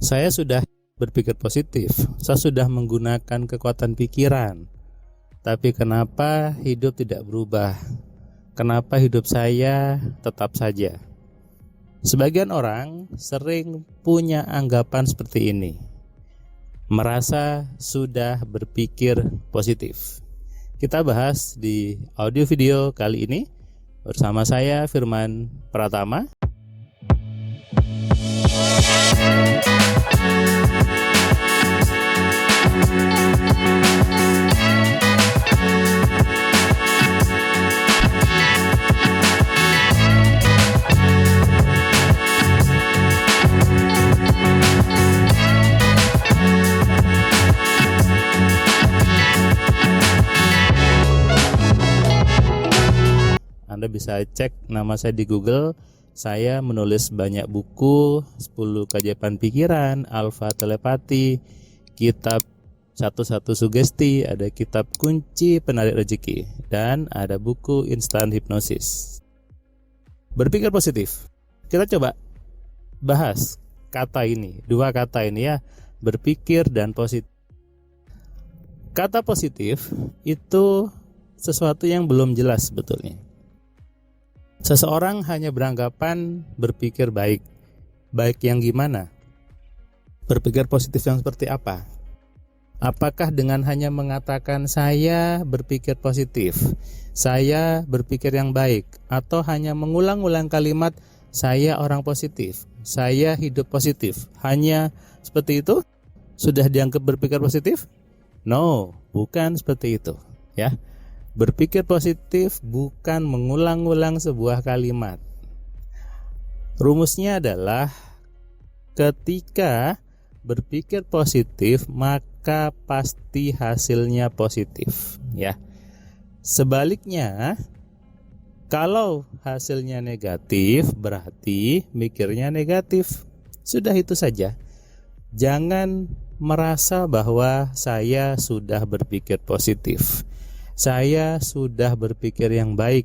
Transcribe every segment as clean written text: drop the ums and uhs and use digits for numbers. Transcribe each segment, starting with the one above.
Saya sudah berpikir positif, saya sudah menggunakan kekuatan pikiran. Tapi kenapa hidup tidak berubah? Kenapa hidup saya tetap saja? Sebagian orang sering punya anggapan seperti ini, merasa sudah berpikir positif. Kita bahas di audio video kali ini bersama saya Firman Pratama. Anda bisa cek nama saya di Google. Saya menulis banyak buku, 10 keajaiban pikiran, Alfa Telepati, kitab 11 Sugesti, ada kitab Kunci Penarik Rezeki, dan ada buku Instant Hypnosis. Berpikir positif. Kita coba bahas kata ini, dua kata ini ya, berpikir dan positif. Kata positif itu sesuatu yang belum jelas sebetulnya. Seseorang hanya beranggapan berpikir baik. Baik yang gimana? Berpikir positif yang seperti apa? Apakah dengan hanya mengatakan saya berpikir positif, saya berpikir yang baik, atau hanya mengulang-ulang kalimat saya orang positif, saya hidup positif, hanya seperti itu sudah dianggap berpikir positif? No, bukan seperti itu, ya. Berpikir positif bukan mengulang-ulang sebuah kalimat. Rumusnya adalah ketika berpikir positif maka pasti hasilnya positif, ya. Sebaliknya, kalau hasilnya negatif berarti mikirnya negatif. Sudah itu saja. Jangan merasa bahwa saya sudah berpikir positif, saya sudah berpikir yang baik,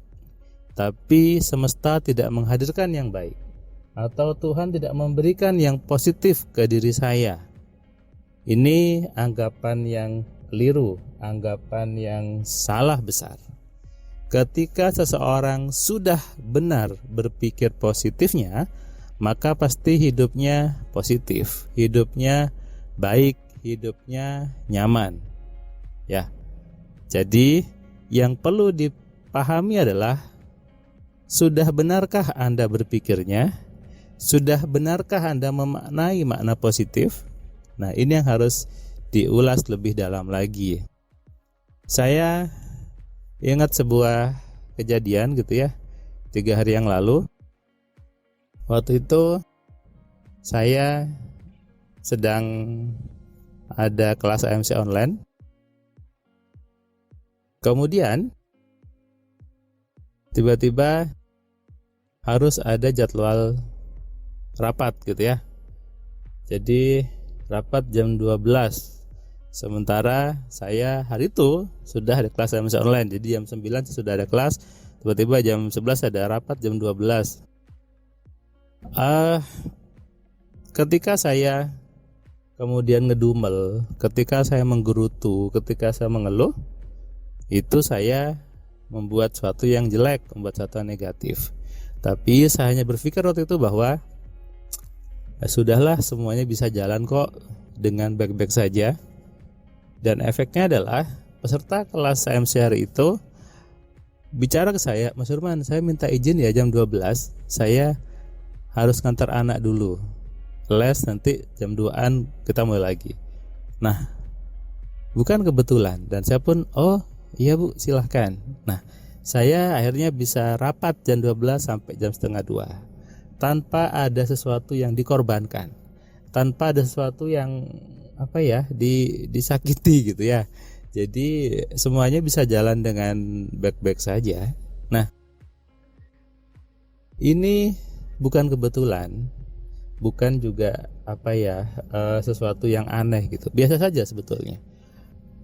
tapi semesta tidak menghadirkan yang baik, atau Tuhan tidak memberikan yang positif ke diri saya. Ini anggapan yang keliru, anggapan yang salah besar. Ketika seseorang sudah benar berpikir positifnya, maka pasti hidupnya positif, hidupnya baik, hidupnya nyaman, ya. Jadi yang perlu dipahami adalah, sudah benarkah Anda berpikirnya? Sudah benarkah Anda memaknai makna positif? Nah, ini yang harus diulas lebih dalam lagi. Saya ingat sebuah kejadian gitu ya, 3 hari yang lalu. Waktu itu saya sedang ada kelas AMC online. Kemudian tiba-tiba harus ada jadwal rapat gitu ya. Jadi rapat jam 12. Sementara saya hari itu sudah ada kelas AMC online. Jadi jam 9 sudah ada kelas. Tiba-tiba jam 11 ada rapat jam 12. Ketika saya kemudian ngedumel, ketika saya menggerutu, ketika saya mengeluh, itu saya membuat sesuatu yang jelek, membuat sesuatu yang negatif. Tapi saya hanya berpikir waktu itu bahwa sudahlah, semuanya bisa jalan kok dengan baik-baik saja. Dan efeknya adalah peserta kelas AMC hari itu bicara ke saya, Mas Firman, saya minta izin ya jam 12, saya harus ngantar anak dulu les, nanti jam 2an kita mulai lagi. Nah, bukan kebetulan, dan saya pun iya Bu, silahkan. Nah, saya akhirnya bisa rapat jam 12 sampai jam setengah 2 tanpa ada sesuatu yang dikorbankan, tanpa ada sesuatu yang disakiti gitu ya. Jadi semuanya bisa jalan dengan baik-baik saja. Nah, ini bukan kebetulan, bukan juga sesuatu yang aneh gitu. Biasa saja sebetulnya.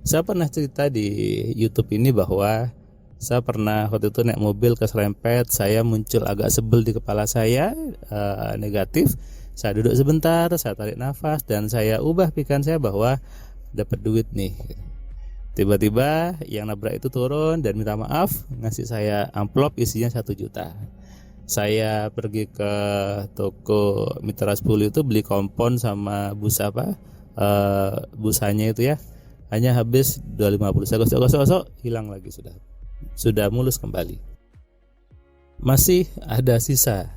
Saya pernah cerita di YouTube ini bahwa saya pernah waktu itu naik mobil keserempet, saya muncul agak sebel di kepala saya, negatif. Saya duduk sebentar, saya tarik nafas, dan saya ubah pikiran saya bahwa dapat duit nih. Tiba-tiba yang nabrak itu turun dan minta maaf, ngasih saya amplop isinya 1 juta. Saya pergi ke toko Mitra 10 itu beli kompon sama busa busanya itu ya, hanya habis 250. Saya gosok-gosok hilang lagi, sudah mulus kembali. Masih ada sisa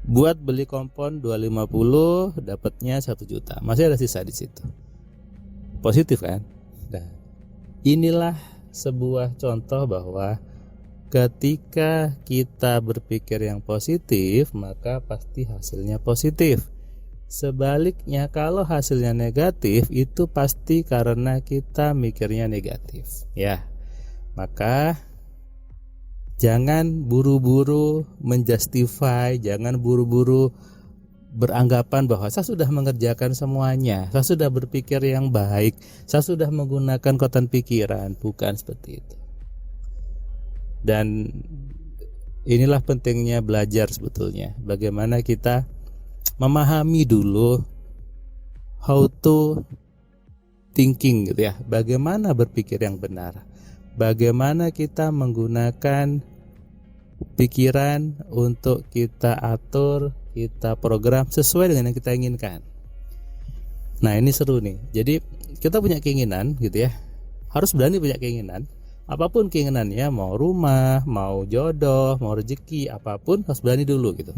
buat beli kompon 250, dapatnya 1 juta. Masih ada sisa di situ. Positif kan? Nah, inilah sebuah contoh bahwa ketika kita berpikir yang positif, maka pasti hasilnya positif. Sebaliknya, kalau hasilnya negatif, itu pasti karena kita mikirnya negatif. Ya, maka jangan buru-buru menjustify, jangan buru-buru beranggapan bahwa saya sudah mengerjakan semuanya, saya sudah berpikir yang baik, saya sudah menggunakan kekuatan pikiran. Bukan seperti itu. Dan inilah pentingnya belajar sebetulnya, bagaimana kita memahami dulu how to thinking gitu ya, bagaimana berpikir yang benar, bagaimana kita menggunakan pikiran untuk kita atur, kita program sesuai dengan yang kita inginkan. Nah, ini seru nih. Jadi kita punya keinginan gitu ya, harus berani punya keinginan. Apapun keinginannya, mau rumah, mau jodoh, mau rezeki, apapun harus berani dulu gitu.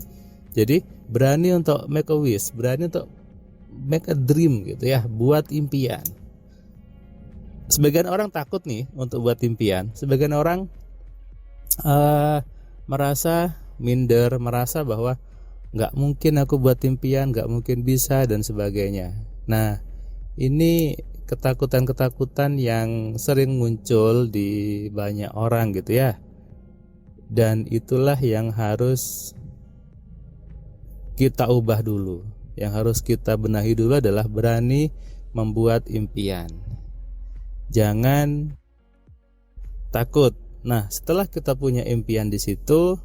Jadi berani untuk make a wish, berani untuk make a dream gitu ya, buat impian. Sebagian orang takut nih untuk buat impian. Sebagian orang merasa minder, merasa bahwa nggak mungkin aku buat impian, nggak mungkin bisa dan sebagainya. Nah, ini ketakutan-ketakutan yang sering muncul di banyak orang gitu ya. Dan itulah yang harus kita ubah dulu. Yang harus kita benahi dulu adalah berani membuat impian. Jangan takut. Nah, setelah kita punya impian di situ,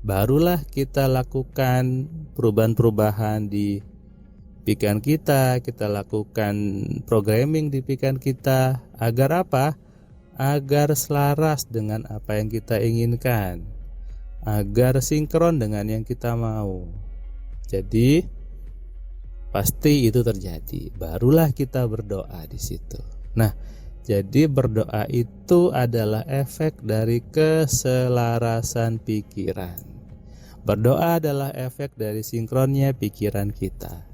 barulah kita lakukan perubahan-perubahan di pikiran kita lakukan programming di pikiran kita. Agar apa? Agar selaras dengan apa yang kita inginkan, agar sinkron dengan yang kita mau. Jadi pasti itu terjadi. Barulah kita berdoa di situ. Nah, jadi berdoa itu adalah efek dari keselarasan pikiran. Berdoa adalah efek dari sinkronnya pikiran kita.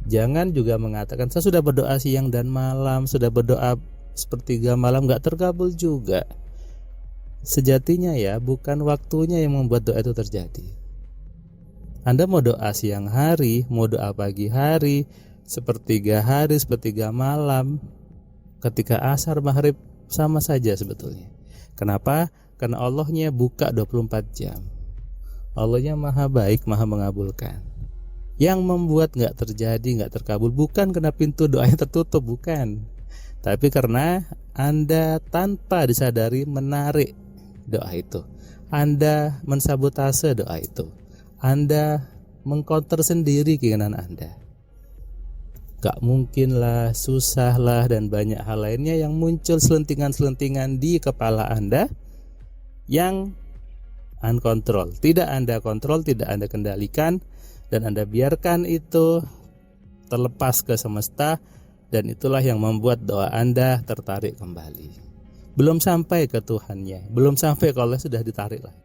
Jangan juga mengatakan saya sudah berdoa siang dan malam, sudah berdoa sepertiga malam, gak terkabul juga. Sejatinya ya, bukan waktunya yang membuat doa itu terjadi. Anda mau doa siang hari, mau doa pagi hari, sepertiga hari, sepertiga malam, ketika asar, maghrib, sama saja sebetulnya. Kenapa? Karena Allahnya buka 24 jam. Allahnya maha baik, maha mengabulkan. Yang membuat gak terjadi, gak terkabul bukan karena pintu doanya tertutup, bukan. Tapi karena Anda tanpa disadari menarik doa itu, Anda mensabotase doa itu, Anda mengcounter sendiri keinginan Anda. Gak mungkin lah, susah lah, dan banyak hal lainnya yang muncul selentingan-selentingan di kepala Anda yang uncontrol. Tidak Anda kontrol, tidak Anda kendalikan, dan Anda biarkan itu terlepas ke semesta. Dan itulah yang membuat doa Anda tertarik kembali. Belum sampai ke Tuhannya, belum sampai kalau sudah ditarik lah.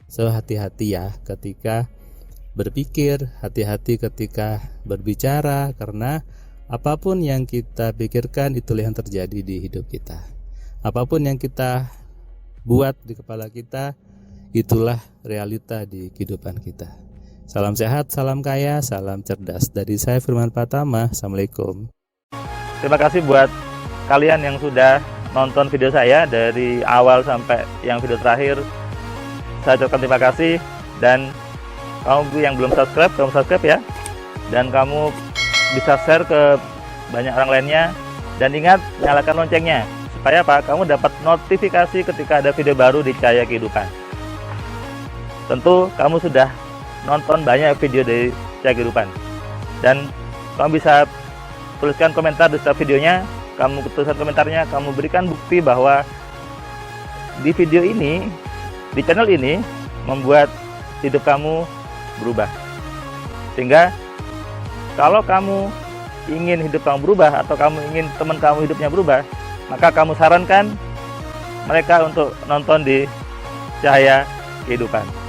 So, hati-hati ya ketika berpikir, hati-hati ketika berbicara, karena apapun yang kita pikirkan itulah yang terjadi di hidup kita. Apapun yang kita buat di kepala kita, itulah realita di kehidupan kita. Salam sehat, salam kaya, salam cerdas. Dari saya Firman Pratama. Assalamualaikum. Terima kasih buat kalian yang sudah nonton video saya dari awal sampai yang video terakhir. Saya ucapkan terima kasih. Dan kamu yang belum subscribe, kamu subscribe ya. Dan kamu bisa share ke banyak orang lainnya. Dan ingat, nyalakan loncengnya. Supaya apa? Kamu dapat notifikasi ketika ada video baru di Cahaya Kehidupan. Tentu kamu sudah nonton banyak video dari Cahaya Kehidupan. Dan kamu bisa tuliskan komentar di setiap videonya, kamu tuliskan komentarnya, kamu berikan bukti bahwa di video ini, di channel ini membuat hidup kamu berubah. Sehingga kalau kamu ingin hidup kamu berubah atau kamu ingin teman kamu hidupnya berubah, maka kamu sarankan mereka untuk nonton di Cahaya Kehidupan.